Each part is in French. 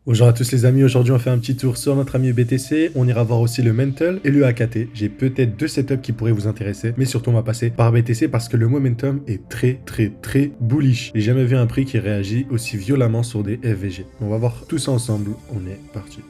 Bonjour à tous les amis, aujourd'hui on fait un petit tour sur notre ami BTC, on ira voir aussi le Mental et le AKT. J'ai peut-être deux setups qui pourraient vous intéresser, mais surtout on va passer par BTC parce que le momentum est très bullish. J'ai jamais vu un prix qui réagit aussi violemment sur des FVG. On va voir tout ça ensemble, on est parti.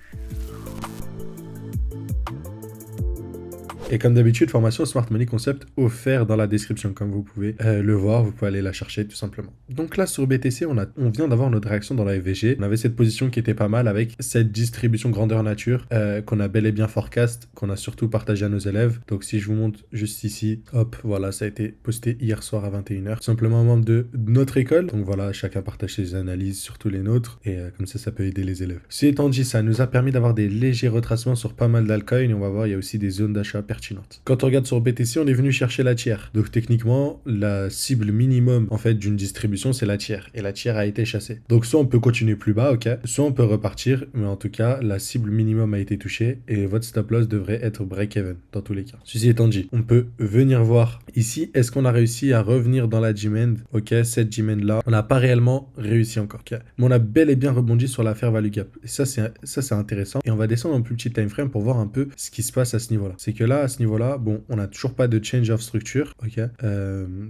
Et comme d'habitude, formation Smart Money Concept offert dans la description, comme vous pouvez le voir, vous pouvez aller la chercher tout simplement. Donc là sur BTC, on vient d'avoir notre réaction dans la FVG. On avait cette position qui était pas mal avec cette distribution grandeur nature qu'on a bel et bien forecast, qu'on a surtout partagé à nos élèves. Donc si je vous montre juste ici, hop, voilà, ça a été posté hier soir à 21h. Tout simplement un membre de notre école. Donc voilà, chacun partage ses analyses, surtout les nôtres, et comme ça peut aider les élèves. Ceci étant dit, ça nous a permis d'avoir des légers retracements sur pas mal d'altcoins, et on va voir, il y a aussi des zones d'achat pertinentes. Quand on regarde sur BTC, on est venu chercher la tiers. Donc techniquement, la cible minimum en fait d'une distribution, c'est la tiers. Et la tiers a été chassée. Donc soit on peut continuer plus bas, ok, soit on peut repartir, mais en tout cas, la cible minimum a été touchée et votre stop loss devrait être break-even dans tous les cas. Ceci étant dit, on peut venir voir ici, est-ce qu'on a réussi à revenir dans la G-Mend? Ok, cette G-Mend là, on n'a pas réellement réussi encore. Ok, mais on a bel et bien rebondi sur la fair value gap. Et ça c'est intéressant. Et on va descendre en plus petit time frame pour voir un peu ce qui se passe à ce niveau-là. C'est que là, à ce niveau-là, bon, on n'a toujours pas de change of structure, ok.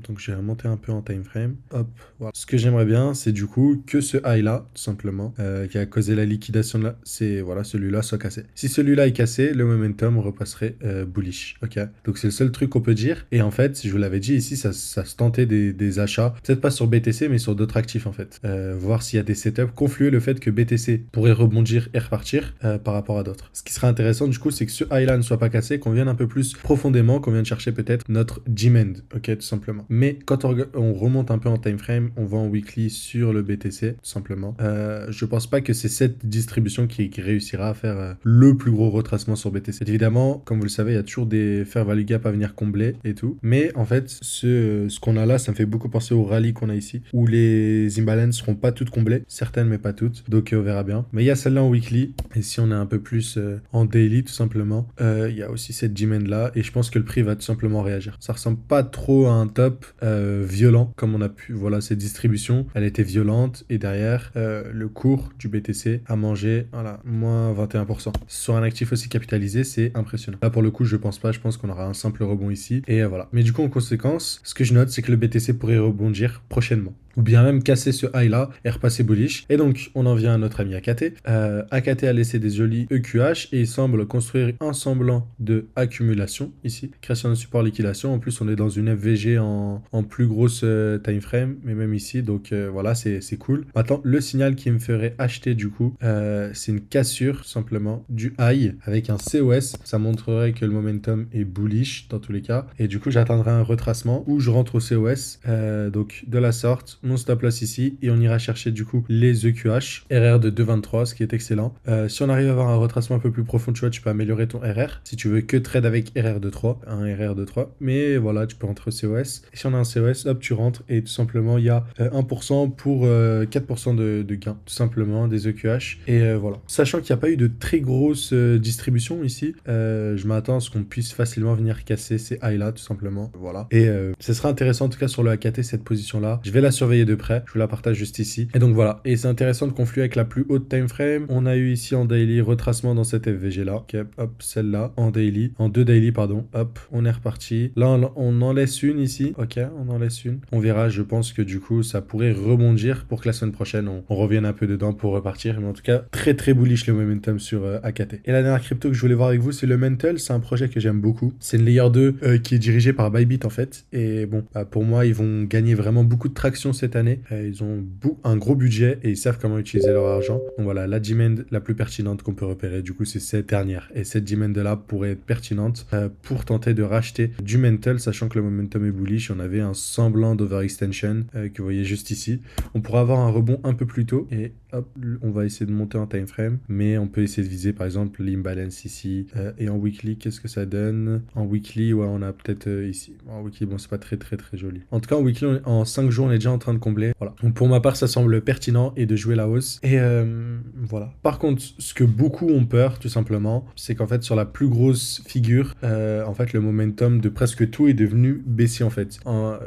Donc je vais remonter un peu en time frame. Hop, voilà. Ce que j'aimerais bien, c'est du coup que ce high là, tout simplement, qui a causé la liquidation là, c'est voilà, celui-là soit cassé. Si celui-là est cassé, le momentum repasserait bullish, ok. Donc c'est le seul truc qu'on peut dire. Et en fait, je vous l'avais dit ici, ça se tentait des achats, peut-être pas sur BTC, mais sur d'autres actifs en fait. Voir s'il y a des setups, confluer le fait que BTC pourrait rebondir et repartir par rapport à d'autres. Ce qui serait intéressant du coup, c'est que ce high là ne soit pas cassé, qu'on vienne un peu plus profondément, qu'on vient de chercher peut-être notre G-Mend, ok, tout simplement. Mais quand on remonte un peu en time frame, on va en weekly sur le BTC, tout simplement. Je pense pas que c'est cette distribution qui réussira à faire le plus gros retracement sur BTC. Évidemment, comme vous le savez, il y a toujours des fair value gap à venir combler et tout. Mais en fait, ce qu'on a là, ça me fait beaucoup penser au rallye qu'on a ici, où les imbalances seront pas toutes comblées, certaines mais pas toutes. Donc on verra bien. Mais il y a celle-là en weekly. Et si on est un peu plus en daily, tout simplement, il y a aussi cette G-Mend là. Et je pense que le prix va tout simplement réagir. Ça ressemble pas trop à un top violent, comme on a pu, voilà, cette distribution, elle était violente, et derrière, le cours du BTC a mangé, voilà, moins 21%. Sur un actif aussi capitalisé, c'est impressionnant. Là, pour le coup, je pense pas, je pense qu'on aura un simple rebond ici, et voilà. Mais du coup, en conséquence, ce que je note, c'est que le BTC pourrait rebondir prochainement, ou bien même casser ce high là et repasser bullish. Et donc on en vient à notre ami AKT. AKT a laissé des jolis EQH et il semble construire un semblant de accumulation ici, création de support liquidation. En plus on est dans une FVG en plus grosse time frame, mais même ici, donc voilà, c'est cool. Maintenant le signal qui me ferait acheter du coup, c'est une cassure simplement du high avec un COS. Ça montrerait que le momentum est bullish dans tous les cas, et du coup j'attendrai un retracement où je rentre au COS, donc de la sorte, mon stop loss ici, et on ira chercher du coup les EQH, RR de 2,23, ce qui est excellent. Si on arrive à avoir un retracement un peu plus profond, tu vois, tu peux améliorer ton RR. Si tu veux que trade avec RR de 3, un RR de 3, mais voilà, tu peux rentrer au COS. Et si on a un COS, hop, tu rentres, et tout simplement, il y a 1% pour 4% de gain, tout simplement, des EQH. Et voilà. Sachant qu'il n'y a pas eu de très grosse distribution ici, je m'attends à ce qu'on puisse facilement venir casser ces highs là, tout simplement. Voilà. Et ce sera intéressant, en tout cas, sur le AKT, cette position-là. Je vais la surveiller de près, je vous la partage juste ici. Et donc voilà, et c'est intéressant de confluer avec la plus haute time frame. On a eu ici en daily retracement dans cette FVG là, ok, hop, celle-là en daily, en 2 daily pardon, hop, on est reparti. Là on en laisse une ici, ok, on en laisse une. On verra, je pense que du coup ça pourrait rebondir pour que la semaine prochaine on revienne un peu dedans pour repartir. Mais en tout cas très bullish le momentum sur AKT. Et la dernière crypto que je voulais voir avec vous, c'est le Mental. C'est un projet que j'aime beaucoup. C'est une layer 2 qui est dirigée par Bybit en fait. Et bon, pour moi ils vont gagner vraiment beaucoup de traction cette année. Ils ont un gros budget et ils savent comment utiliser leur argent. Donc voilà, la demand la plus pertinente qu'on peut repérer, du coup, c'est cette dernière. Et cette demand là pourrait être pertinente pour tenter de racheter du Mental, sachant que le momentum est bullish. On avait un semblant d'overextension que vous voyez juste ici. On pourra avoir un rebond un peu plus tôt et hop, on va essayer de monter en time frame, mais on peut essayer de viser par exemple l'imbalance ici. Et en weekly, qu'est-ce que ça donne? En weekly, ouais, on a peut-être ici. En weekly, bon, c'est pas très joli. En tout cas, en weekly, en 5 jours, on est déjà train de combler. Voilà. Donc pour ma part, ça semble pertinent et de jouer la hausse. Et voilà. Par contre, ce que beaucoup ont peur, tout simplement, c'est qu'en fait, sur la plus grosse figure, en fait, le momentum de presque tout est devenu baissier, en fait.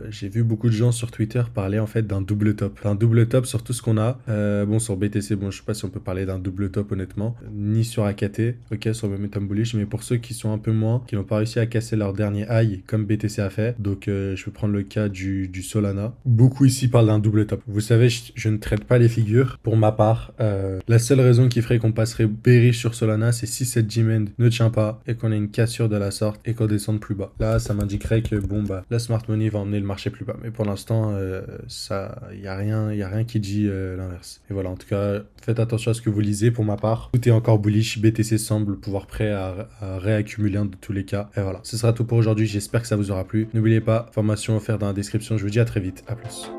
J'ai vu beaucoup de gens sur Twitter parler, en fait, d'un double top. Un double top sur tout ce qu'on a. Bon, sur BTC, bon, je sais pas si on peut parler d'un double top, honnêtement. Ni sur AKT, ok, sur momentum bullish, mais pour ceux qui sont un peu moins, qui n'ont pas réussi à casser leur dernier high, comme BTC a fait. Donc, je vais prendre le cas du Solana. Beaucoup ici parlent d'un double top. Vous savez, je ne traite pas les figures. Pour ma part, la seule raison qui ferait qu'on passerait bearish sur Solana, c'est si cette demand ne tient pas et qu'on a une cassure de la sorte et qu'on descende plus bas. Là, ça m'indiquerait que bon bah la smart money va emmener le marché plus bas. Mais pour l'instant, ça, y a rien qui dit l'inverse. Et voilà, en tout cas, faites attention à ce que vous lisez. Pour ma part, tout est encore bullish. BTC semble pouvoir prêt à réaccumuler de tous les cas. Et voilà, ce sera tout pour aujourd'hui. J'espère que ça vous aura plu. N'oubliez pas, formation offerte dans la description. Je vous dis à très vite. À plus.